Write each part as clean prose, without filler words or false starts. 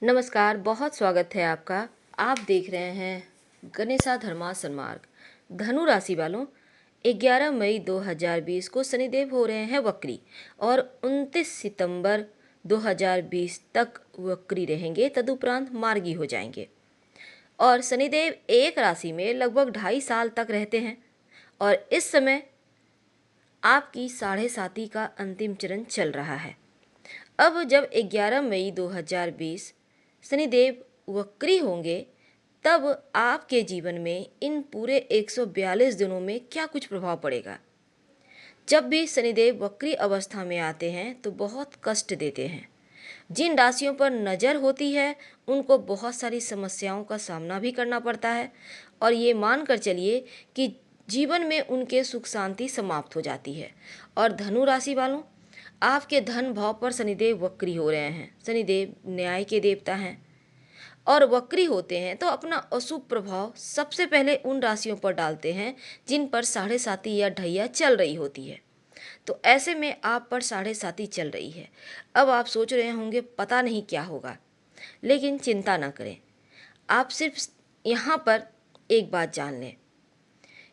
नमस्कार, बहुत स्वागत है आपका। आप देख रहे हैं गणेशा धर्मा सन्मार्ग। धनु राशि वालों, 11 मई 2020 को शनिदेव हो रहे हैं वक्री और 29 सितंबर 2020 तक वक्री रहेंगे, तदुपरांत मार्गी हो जाएंगे। और शनिदेव एक राशि में लगभग 2.5 साल तक रहते हैं और इस समय आपकी साढ़े साती का अंतिम चरण चल रहा है। अब जब 11 मई 2020 शनिदेव वक्री होंगे, तब आपके जीवन में इन पूरे 142 दिनों में क्या कुछ प्रभाव पड़ेगा। जब भी शनिदेव वक्री अवस्था में आते हैं तो बहुत कष्ट देते हैं। जिन राशियों पर नज़र होती है उनको बहुत सारी समस्याओं का सामना भी करना पड़ता है और ये मान कर चलिए कि जीवन में उनके सुख शांति समाप्त हो जाती है। और धनु राशि वालों, आपके धन भाव पर शनिदेव वक्री हो रहे हैं। शनिदेव न्याय के देवता हैं और वक्री होते हैं तो अपना अशुभ प्रभाव सबसे पहले उन राशियों पर डालते हैं जिन पर साढ़े साती या ढैया चल रही होती है। तो ऐसे में आप पर साढ़े साती चल रही है। अब आप सोच रहे होंगे पता नहीं क्या होगा, लेकिन चिंता ना करें। आप सिर्फ यहाँ पर एक बात जान लें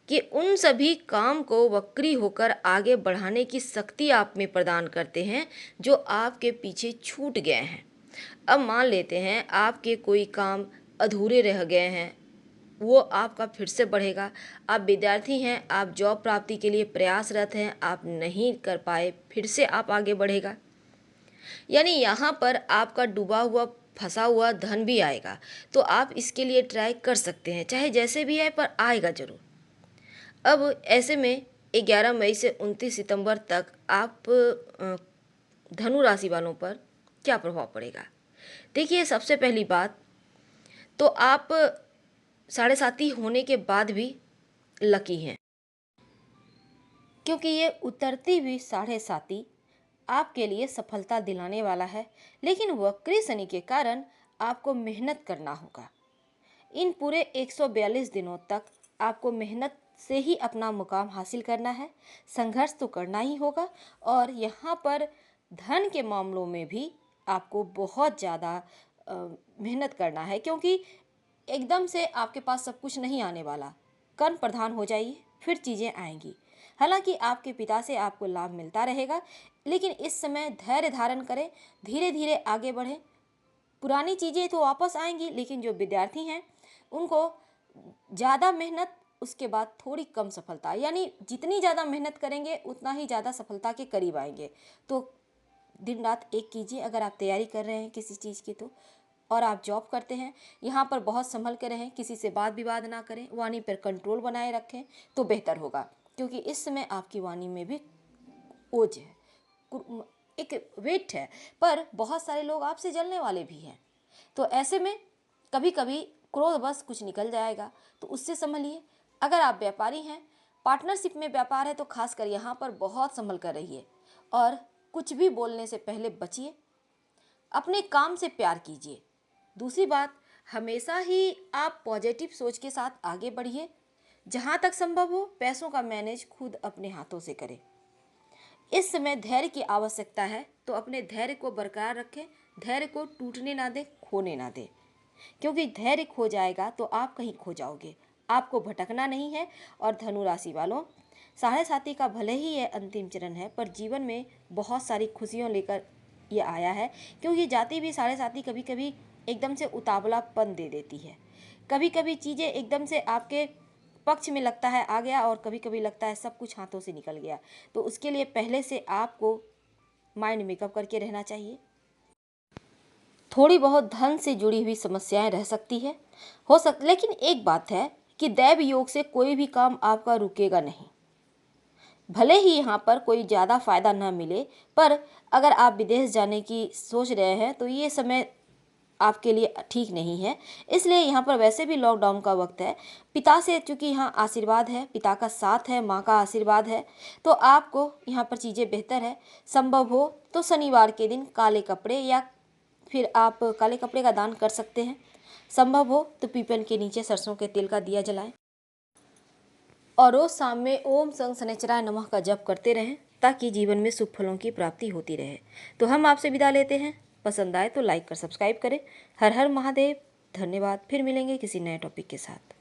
कि उन सभी काम को वक्री होकर आगे बढ़ाने की शक्ति आप में प्रदान करते हैं जो आपके पीछे छूट गए हैं। अब मान लेते हैं आपके कोई काम अधूरे रह गए हैं, वो आपका फिर से बढ़ेगा। आप विद्यार्थी हैं, आप जॉब प्राप्ति के लिए प्रयासरत हैं, आप नहीं कर पाए, फिर से आप आगे बढ़ेगा। यानी यहाँ पर आपका डूबा हुआ फंसा हुआ धन भी आएगा, तो आप इसके लिए ट्राई कर सकते हैं, चाहे जैसे भी आए पर आएगा ज़रूर। अब ऐसे में 11 मई से 29 सितंबर तक आप धनु राशि वालों पर क्या प्रभाव पड़ेगा। देखिए, सबसे पहली बात तो आप साढ़े साती होने के बाद भी लकी हैं, क्योंकि ये उतरती हुई साढ़े साती आपके लिए सफलता दिलाने वाला है। लेकिन वक्री शनि के कारण आपको मेहनत करना होगा। इन पूरे 142 दिनों तक आपको मेहनत से ही अपना मुकाम हासिल करना है। संघर्ष तो करना ही होगा और यहाँ पर धन के मामलों में भी आपको बहुत ज़्यादा मेहनत करना है, क्योंकि एकदम से आपके पास सब कुछ नहीं आने वाला। कर्म प्रधान हो जाइए, फिर चीज़ें आएंगी। हालांकि आपके पिता से आपको लाभ मिलता रहेगा, लेकिन इस समय धैर्य धारण करें, धीरे धीरे आगे बढ़ें। पुरानी चीज़ें तो वापस आएंगी, लेकिन जो विद्यार्थी हैं उनको ज़्यादा मेहनत, उसके बाद थोड़ी कम सफलता, यानी जितनी ज़्यादा मेहनत करेंगे उतना ही ज़्यादा सफलता के करीब आएंगे। तो दिन रात एक कीजिए अगर आप तैयारी कर रहे हैं किसी चीज़ की तो। और आप जॉब करते हैं, यहाँ पर बहुत संभल के रहें, किसी से बात विवाद ना करें, वाणी पर कंट्रोल बनाए रखें तो बेहतर होगा, क्योंकि इस समय आपकी वाणी में भी ओज है, एक वेट है, पर बहुत सारे लोग आपसे जलने वाले भी हैं। तो ऐसे में कभी कभी क्रोधवश कुछ निकल जाएगा, तो उससे संभलिए। अगर आप व्यापारी हैं, पार्टनरशिप में व्यापार है, तो खासकर यहाँ पर बहुत संभल कर रहिए और कुछ भी बोलने से पहले बचिए। अपने काम से प्यार कीजिए। दूसरी बात, हमेशा ही आप पॉजिटिव सोच के साथ आगे बढ़िए। जहाँ तक संभव हो पैसों का मैनेज खुद अपने हाथों से करें। इस समय धैर्य की आवश्यकता है, तो अपने धैर्य को बरकरार रखें, धैर्य को टूटने ना दें, खोने ना दें, क्योंकि धैर्य खो जाएगा तो आप कहीं खो जाओगे। आपको भटकना नहीं है। और धनु राशि वालों, साढ़े साती का भले ही यह अंतिम चरण है, पर जीवन में बहुत सारी खुशियाँ लेकर ये आया है, क्योंकि जाती भी साढ़े साती कभी कभी एकदम से उतावलापन दे देती है। कभी कभी चीज़ें एकदम से आपके पक्ष में लगता है आ गया, और कभी कभी लगता है सब कुछ हाथों से निकल गया। तो उसके लिए पहले से आपको माइंड मेकअप करके रहना चाहिए। थोड़ी बहुत धन से जुड़ी हुई समस्याएं रह सकती है, लेकिन एक बात है कि दैव योग से कोई भी काम आपका रुकेगा नहीं। भले ही यहाँ पर कोई ज़्यादा फायदा ना मिले, पर अगर आप विदेश जाने की सोच रहे हैं तो ये समय आपके लिए ठीक नहीं है। इसलिए यहाँ पर वैसे भी लॉकडाउन का वक्त है। पिता से चूँकि यहाँ आशीर्वाद है, पिता का साथ है, माँ का आशीर्वाद है, तो आपको यहाँ पर चीज़ें बेहतर है। संभव हो तो शनिवार के दिन काले कपड़े, या फिर आप काले कपड़े का दान कर सकते हैं। संभव हो तो पीपल के नीचे सरसों के तेल का दिया जलाएं और रोज शाम में ओम संग शनिचराय नमः का जप करते रहें, ताकि जीवन में शुभ फलों की प्राप्ति होती रहे। तो हम आपसे विदा लेते हैं। पसंद आए तो लाइक कर सब्सक्राइब करें। हर हर महादेव। धन्यवाद। फिर मिलेंगे किसी नए टॉपिक के साथ।